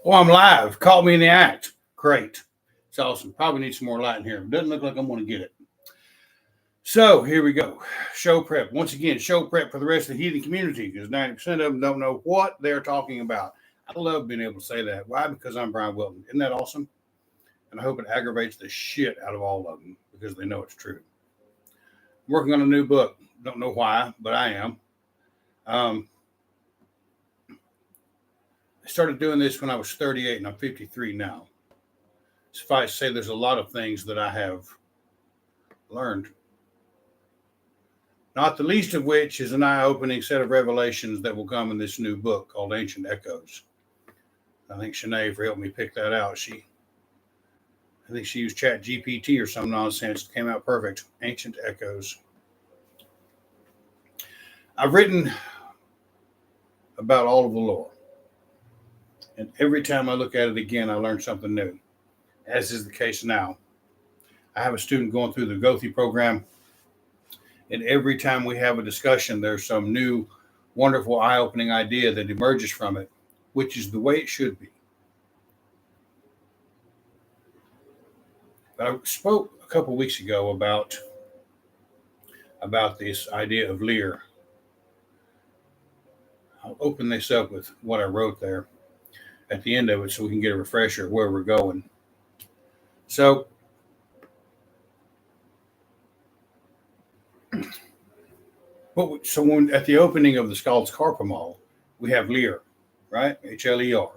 Oh, I'm live. Caught me in the act. Great. It's awesome. Probably need some more light in here. Doesn't look like I'm going to get it. So here we go. Show prep. Once again, show prep for the rest of the heathen community because 90% of them don't know what they're talking about. I love being able to say that. Why? Because I'm Bryan Wilton. Isn't that awesome? And I hope it aggravates the shit out of all of them because they know it's true. I'm working on a new book. Don't know why, but I am. I started doing this when I was 38 and I'm 53 now. Suffice to say, there's a lot of things that I have learned. Not the least of which is an eye-opening set of revelations that will come in this new book called Ancient Echoes. I think Shanae, for helping me pick that out, I think she used Chat GPT or some nonsense. It came out perfect. Ancient Echoes. I've written about all of the lore. And every time I look at it again, I learn something new, as is the case now. I have a student going through the Gothi program, and every time we have a discussion, there's some new, wonderful, eye-opening idea that emerges from it, which is the way it should be. But I spoke a couple of weeks ago about this idea of Lear. I'll open this up with what I wrote there at the end of it so we can get a refresher of where we're going. So when at the opening of the Skald's Karpamal, we have Lear, right? H-L-E-R.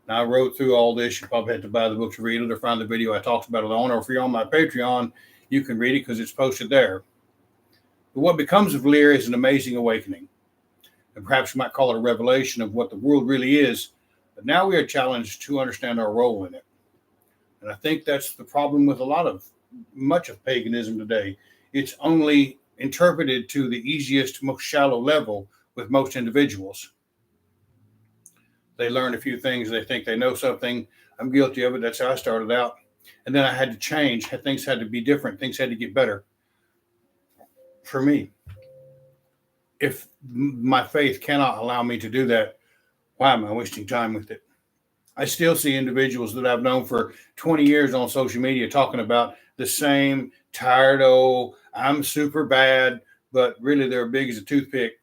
Now, I wrote through all this. You probably have to buy the book to read it or find the video I talked about it on. Or if you're on my Patreon, you can read it because it's posted there. But what becomes of Lear is an amazing awakening. And perhaps you might call it a revelation of what the world really is. But now we are challenged to understand our role in it. And I think that's the problem with much of paganism today. It's only interpreted to the easiest, most shallow level with most individuals. They learn a few things. They think they know something. I'm guilty of it. That's how I started out. And then I had to change. Things had to be different. Things had to get better for me. If my faith cannot allow me to do that, why am I wasting time with it? I still see individuals that I've known for 20 years on social media talking about the same tired old, I'm super bad, but really they're big as a toothpick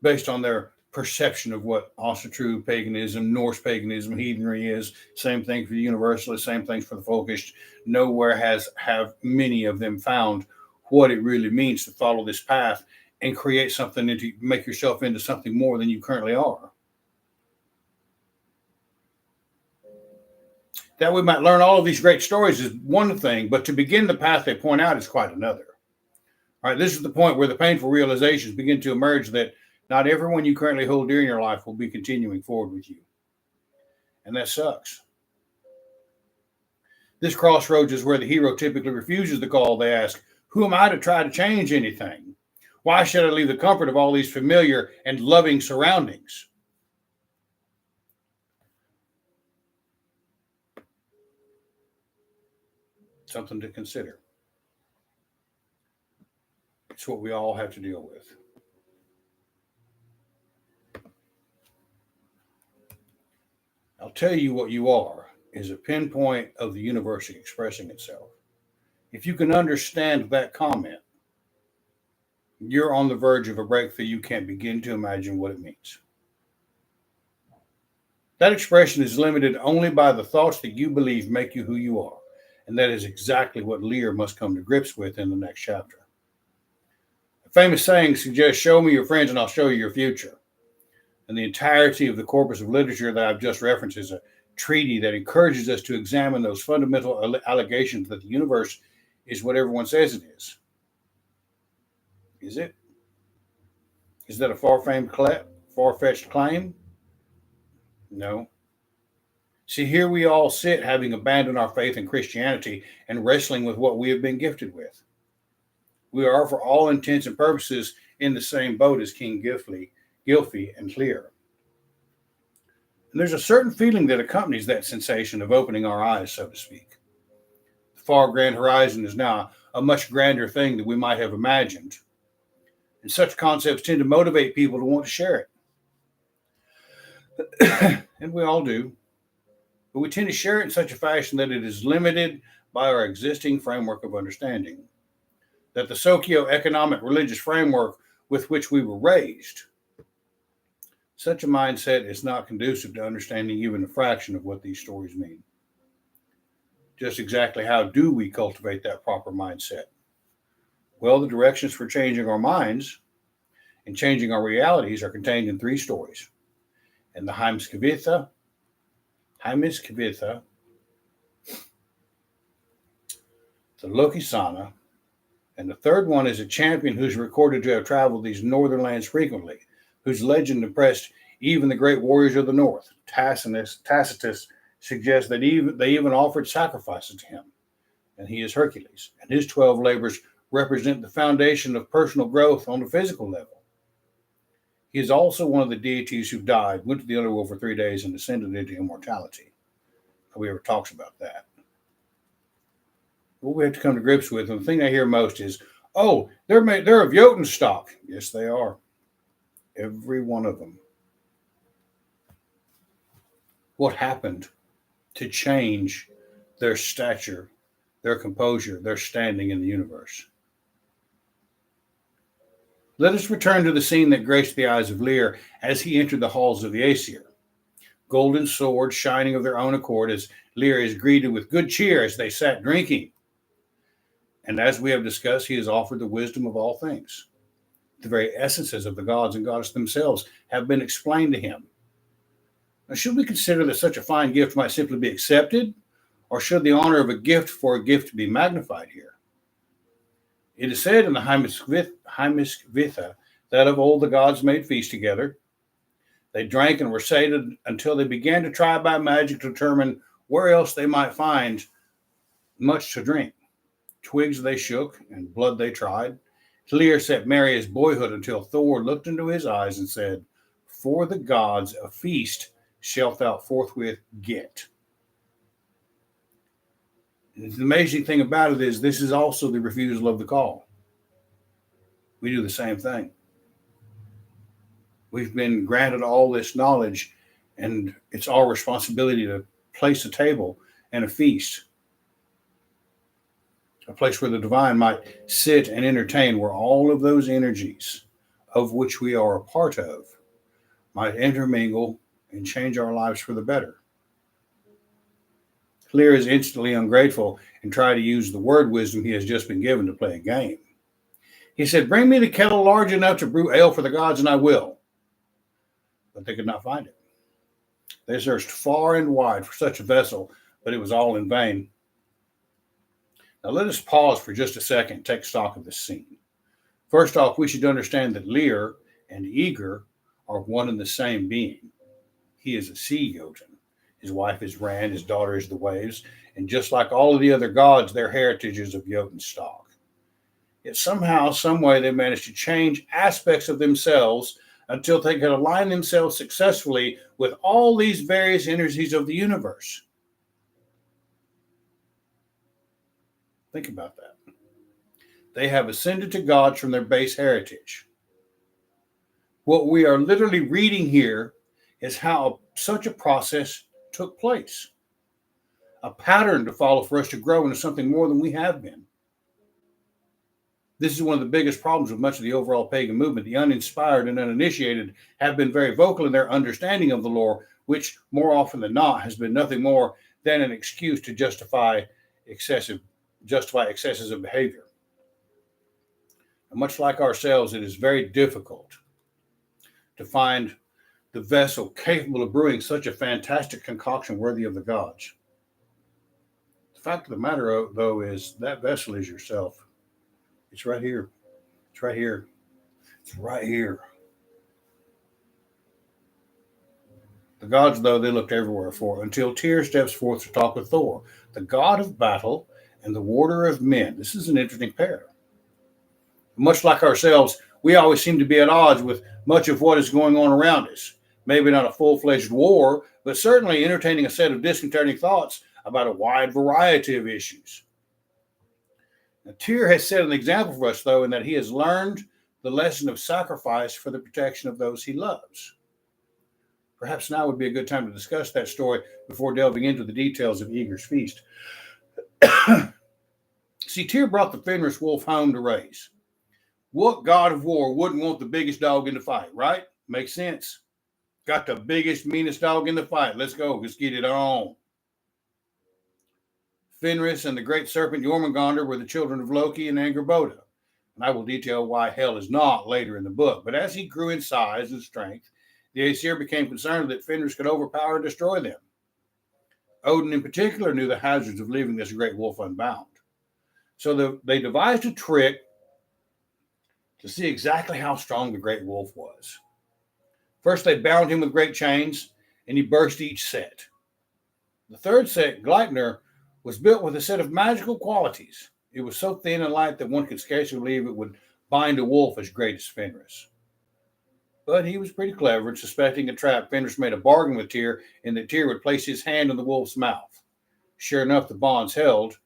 based on their perception of what Asatru paganism, Norse paganism, heathenry is. Same thing for the universalists, same things for the folkish. Nowhere have many of them found what it really means to follow this path and create something and to make yourself into something more than you currently are. That we might learn all of these great stories is one thing, but to begin the path they point out is quite another. All right, this is the point where the painful realizations begin to emerge that not everyone you currently hold dear in your life will be continuing forward with you. And that sucks. This crossroads is where the hero typically refuses the call. They ask, who am I to try to change anything? Why should I leave the comfort of all these familiar and loving surroundings? Something to consider. It's what we all have to deal with. I'll tell you what you are is a pinpoint of the universe expressing itself. If you can understand that comment, you're on the verge of a breakthrough you can't begin to imagine what it means. That expression is limited only by the thoughts that you believe make you who you are. And that is exactly what Lear must come to grips with in the next chapter. A famous saying suggests, show me your friends and I'll show you your future. And the entirety of the corpus of literature that I've just referenced is a treaty that encourages us to examine those fundamental allegations that the universe is what everyone says it is. Is it? Is that a far-fetched claim? No. See, here we all sit having abandoned our faith in Christianity and wrestling with what we have been gifted with. We are, for all intents and purposes, in the same boat as King Gylfi and Lear. And there's a certain feeling that accompanies that sensation of opening our eyes, so to speak. The far grand horizon is now a much grander thing than we might have imagined. And such concepts tend to motivate people to want to share it. And we all do, but we tend to share it in such a fashion that it is limited by our existing framework of understanding. That the socio-economic religious framework with which we were raised, such a mindset is not conducive to understanding even a fraction of what these stories mean. Just exactly how do we cultivate that proper mindset? Well, the directions for changing our minds and changing our realities are contained in three stories. And the Heimskvitha, the Lokisana, and the third one is a champion who's recorded to have traveled these northern lands frequently, whose legend impressed even the great warriors of the north. Tacitus suggests that they even offered sacrifices to him, and he is Hercules, and his 12 labors represent the foundation of personal growth on the physical level. He is also one of the deities who died, went to the underworld for 3 days, and ascended into immortality. Nobody ever talks about that. What we have to come to grips with, and the thing I hear most is, oh, they're of Jotunn stock. Yes, they are. Every one of them. What happened to change their stature, their composure, their standing in the universe? Let us return to the scene that graced the eyes of Lear as he entered the halls of the Aesir. Golden swords shining of their own accord as Lear is greeted with good cheer as they sat drinking. And as we have discussed, he is offered the wisdom of all things. The very essences of the gods and goddess themselves have been explained to him. Now, should we consider that such a fine gift might simply be accepted, or should the honor of a gift for a gift be magnified here? It is said in the Heimskvitha that of old the gods made feast together. They drank and were sated until they began to try by magic to determine where else they might find much to drink. Twigs they shook, and blood they tried. Lear sat merry as boyhood until Thor looked into his eyes and said, "For the gods a feast shalt thou forthwith get." And the amazing thing about it is this is also the refusal of the call. We do the same thing. We've been granted all this knowledge, and it's our responsibility to place a table and a feast. A place where the divine might sit and entertain, where all of those energies of which we are a part of might intermingle and change our lives for the better. Lear is instantly ungrateful and tried to use the word wisdom he has just been given to play a game. He said, "Bring me the kettle large enough to brew ale for the gods, and I will." But they could not find it. They searched far and wide for such a vessel, but it was all in vain. Now let us pause for just a second and take stock of this scene. First off, we should understand that Lear and Eager are one and the same being. He is a sea Jotun. His wife is Rand, his daughter is the Waves, and just like all of the other gods, their heritage is of Jotunn stock. Yet somehow, some way, they managed to change aspects of themselves until they could align themselves successfully with all these various energies of the universe. Think about that. They have ascended to gods from their base heritage. What we are literally reading here is how such a process took place. A pattern to follow for us to grow into something more than we have been. This is one of the biggest problems with much of the overall pagan movement. The uninspired and uninitiated have been very vocal in their understanding of the lore, which more often than not has been nothing more than an excuse to justify excesses of behavior. And much like ourselves, it is very difficult to find the vessel capable of brewing such a fantastic concoction worthy of the gods. The fact of the matter, though, is that vessel is yourself. It's right here. It's right here. It's right here. The gods, though, they looked everywhere for, until Tyr steps forth to talk with Thor, the god of battle and the warder of men. This is an interesting pair. Much like ourselves, we always seem to be at odds with much of what is going on around us. Maybe not a full-fledged war, but certainly entertaining a set of disconcerting thoughts about a wide variety of issues. Now, Tyr has set an example for us, though, in that he has learned the lesson of sacrifice for the protection of those he loves. Perhaps now would be a good time to discuss that story before delving into the details of Eager's feast. See, Tyr brought the Fenris wolf home to raise. What god of war wouldn't want the biggest dog in the fight, right? Makes sense. Got the biggest, meanest dog in the fight. Let's go. Let's get it on. Fenris and the great serpent Jormungandr were the children of Loki and Angrboda. And I will detail why Hel is not later in the book. But as he grew in size and strength, the Aesir became concerned that Fenris could overpower and destroy them. Odin in particular knew the hazards of leaving this great wolf unbound. So they devised a trick to see exactly how strong the great wolf was. First, they bound him with great chains, and he burst each set. The third set, Gleipnir, was built with a set of magical qualities. It was so thin and light that one could scarcely believe it would bind a wolf as great as Fenris. But he was pretty clever, and suspecting a trap, Fenris made a bargain with Tyr, and that Tyr would place his hand on the wolf's mouth. Sure enough, the bonds held,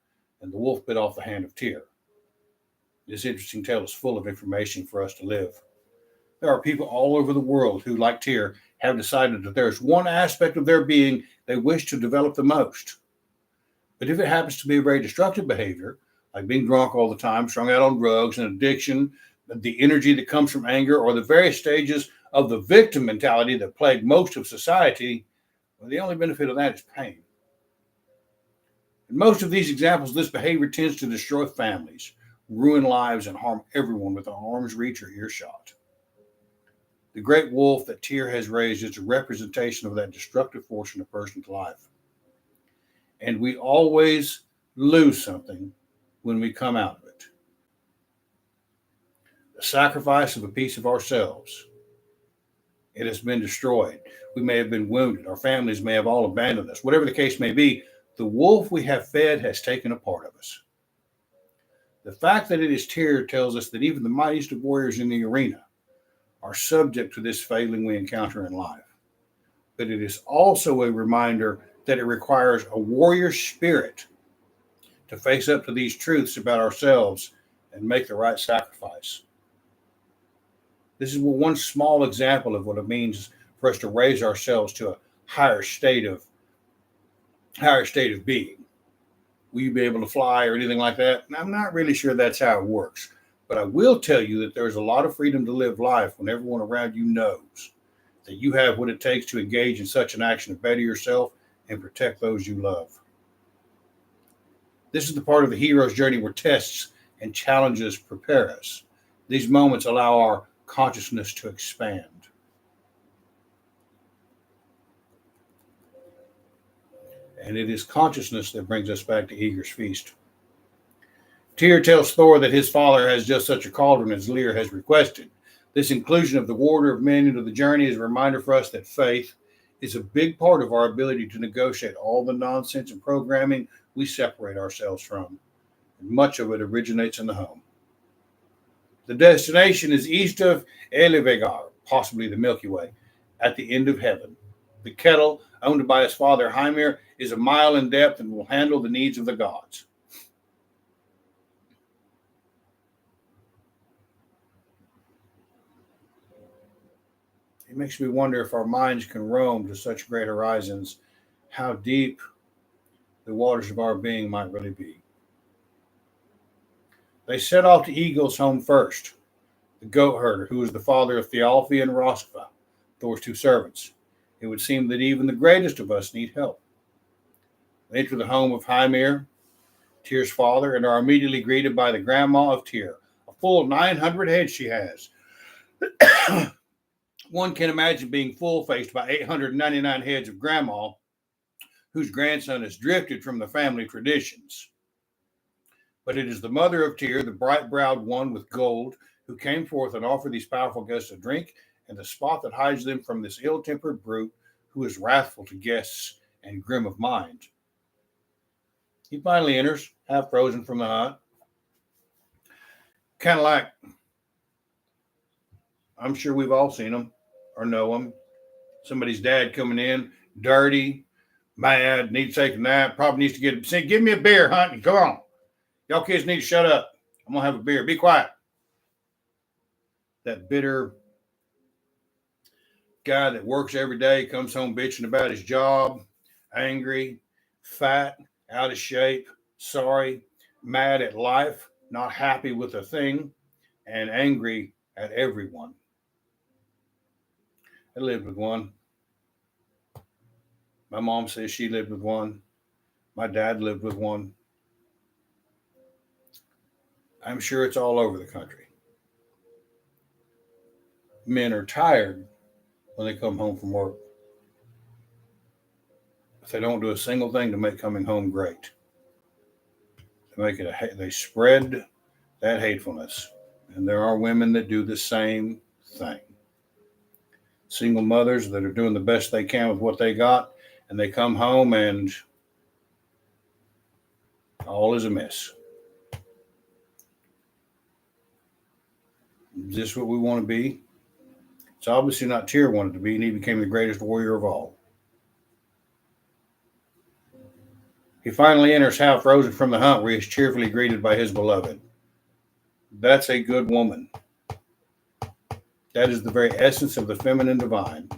and the wolf bit off the hand of Tyr. This interesting tale is full of information for us to live. There are people all over the world who, like Tyr, have decided that there is one aspect of their being they wish to develop the most. But if it happens to be a very destructive behavior, like being drunk all the time, strung out on drugs and addiction, the energy that comes from anger, or the various stages of the victim mentality that plague most of society, well, the only benefit of that is pain. In most of these examples, this behavior tends to destroy families, ruin lives, and harm everyone within arm's reach or earshot. The great wolf that Tyr has raised is a representation of that destructive force in a person's life. And we always lose something when we come out of it. The sacrifice of a piece of ourselves. It has been destroyed. We may have been wounded. Our families may have all abandoned us. Whatever the case may be, the wolf we have fed has taken a part of us. The fact that it is Tyr tells us that even the mightiest of warriors in the arena are subject to this failing we encounter in life. But it is also a reminder that it requires a warrior spirit to face up to these truths about ourselves and make the right sacrifice. This is one small example of what it means for us to raise ourselves to a higher state of being. Will you be able to fly or anything like that? And I'm not really sure that's how it works. But I will tell you that there's a lot of freedom to live life when everyone around you knows that you have what it takes to engage in such an action to better yourself and protect those you love. This is the part of the hero's journey where tests and challenges prepare us. These moments allow our consciousness to expand. And it is consciousness that brings us back to Eager's feast. Tyr tells Thor that his father has just such a cauldron as Lear has requested. This inclusion of the warder of men into the journey is a reminder for us that faith is a big part of our ability to negotiate all the nonsense and programming we separate ourselves from. And much of it originates in the home. The destination is east of Elevegar, possibly the Milky Way, at the end of heaven. The kettle, owned by his father Hymir, is a mile in depth and will handle the needs of the gods. It makes me wonder if our minds can roam to such great horizons, how deep the waters of our being might really be. They set off to Egil's home first, the goat herder, who was the father of Thialfi and Roskva, Thor's two servants. It would seem that even the greatest of us need help. They enter the home of Hymir, Tyr's father, and are immediately greeted by the grandma of Tyr. A full 900 heads she has. One can imagine being full-faced by 899 heads of grandma, whose grandson has drifted from the family traditions. But it is the mother of Tyr, the bright-browed one with gold, who came forth and offered these powerful guests a drink, and the spot that hides them from this ill-tempered brute who is wrathful to guests and grim of mind. He finally enters, half frozen from the hut. Kind of like, I'm sure we've all seen him or know him. Somebody's dad coming in, dirty, mad, needs to take a nap, probably needs to give me a beer, honey. Come on. Y'all kids need to shut up. I'm going to have a beer. Be quiet. That bitter, guy that works every day, comes home bitching about his job, angry, fat, out of shape, sorry, mad at life, not happy with a thing, and angry at everyone. I lived with one. My mom says she lived with one. My dad lived with one. I'm sure it's all over the country. Men are tired when they come home from work. If they don't do a single thing to make coming home great, they spread that hatefulness. And there are women that do the same thing. Single mothers that are doing the best they can with what they got, and they come home and all is amiss. Is this what we want to be? It's obviously not Tyr wanted to be, and he became the greatest warrior of all. He finally enters half frozen from the hunt, where he is cheerfully greeted by his beloved. That's a good woman. That is the very essence of the feminine divine.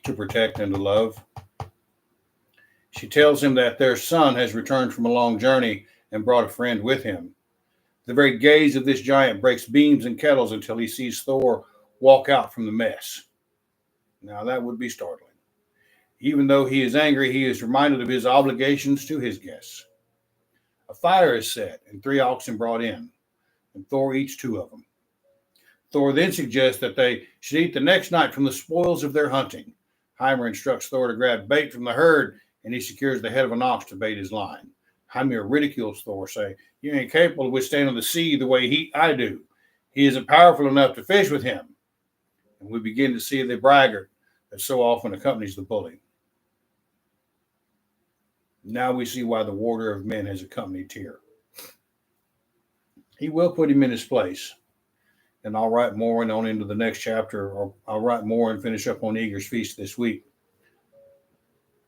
To protect and to love. She tells him that their son has returned from a long journey and brought a friend with him. The very gaze of this giant breaks beams and kettles until he sees Thor walk out from the mess. Now that would be startling. Even though he is angry, he is reminded of his obligations to his guests. A fire is set and 3 oxen brought in, and Thor eats 2 of them. Thor then suggests that they should eat the next night from the spoils of their hunting. Heimer instructs Thor to grab bait from the herd, and he secures the head of an ox to bait his line. Heimer ridicules Thor, saying, "You ain't capable of withstanding the sea the way I do. He isn't powerful enough to fish with him." And we begin to see the braggart that so often accompanies the bully. Now we see why the warder of men has accompanied Tyr. He will put him in his place. And I'll write more and on into the next chapter, or I'll write more and finish up on Eager's Feast this week.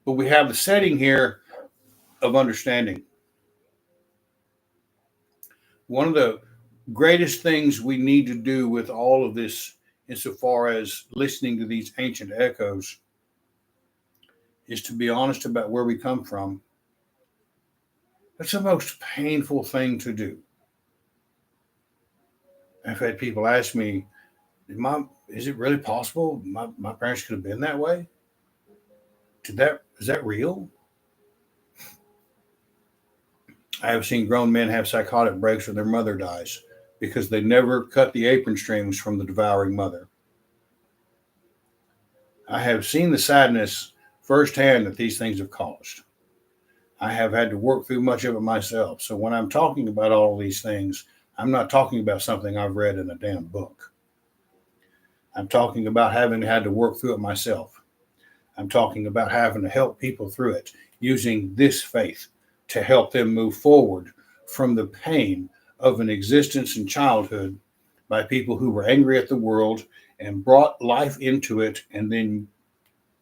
But we have the setting here of understanding. One of the greatest things we need to do with all of this, insofar as listening to these ancient echoes, is to be honest about where we come from. That's the most painful thing to do. I've had people ask me, is it really possible my parents could have been that way? Is that real? I have seen grown men have psychotic breaks when their mother dies because they never cut the apron strings from the devouring mother. I have seen the sadness firsthand that these things have caused. I have had to work through much of it myself. So when I'm talking about all of these things, I'm not talking about something I've read in a damn book. I'm talking about having had to work through it myself. I'm talking about having to help people through it, using this faith to help them move forward from the pain of an existence in childhood by people who were angry at the world and brought life into it and then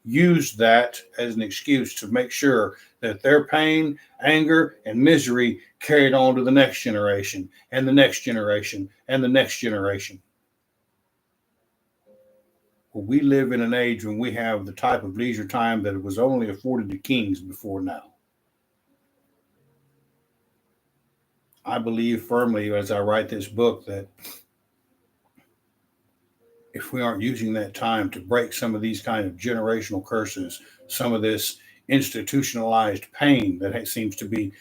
used that as an excuse to make sure that their pain, anger, and misery carried on to the next generation and the next generation and the next generation. Well, we live in an age when we have the type of leisure time that was only afforded to kings before now. I believe firmly as I write this book that if we aren't using that time to break some of these kind of generational curses, some of this institutionalized pain that seems to be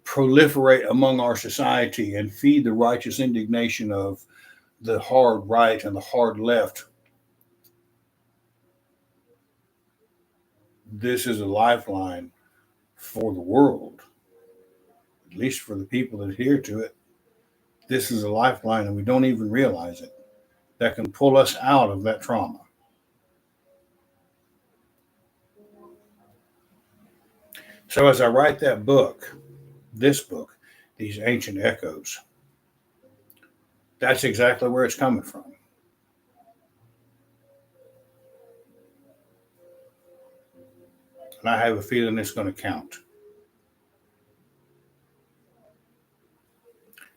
proliferate among our society and feed the righteous indignation of the hard right and the hard left, this is a lifeline for the world, at least for the people that adhere to it. This is a lifeline, and we don't even realize it, that can pull us out of that trauma. So as I write that book, this book, These Ancient Echoes, that's exactly where it's coming from. And I have a feeling it's going to count.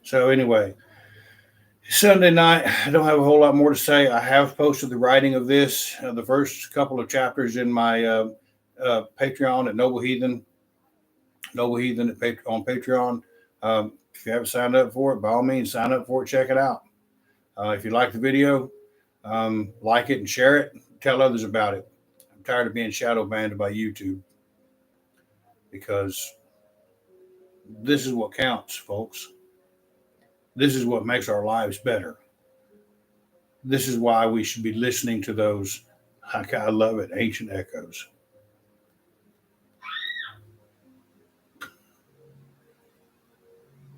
So anyway, Sunday night, I don't have a whole lot more to say. I have posted the writing of this, the first couple of chapters in my Patreon at Noble Heathen on Patreon. If you haven't signed up for it, by all means, sign up for it. Check it out. If you like the video, like it and share it. Tell others about it. I'm tired of being shadow banned by YouTube because this is what counts, folks. This is what makes our lives better. This is why we should be listening to those, I love it, ancient echoes.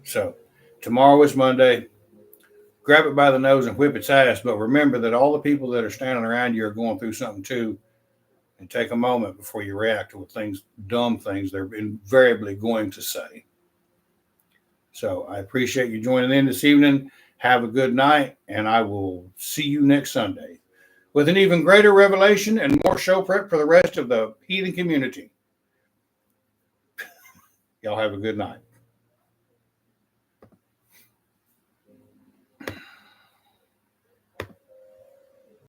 So tomorrow is Monday. Grab it by the nose and whip its ass. But remember that all the people that are standing around you are going through something too. And take a moment before you react to dumb things they're invariably going to say. So I appreciate you joining in this evening. Have a good night, and I will see you next Sunday with an even greater revelation and more show prep for the rest of the heathen community. Y'all have a good night.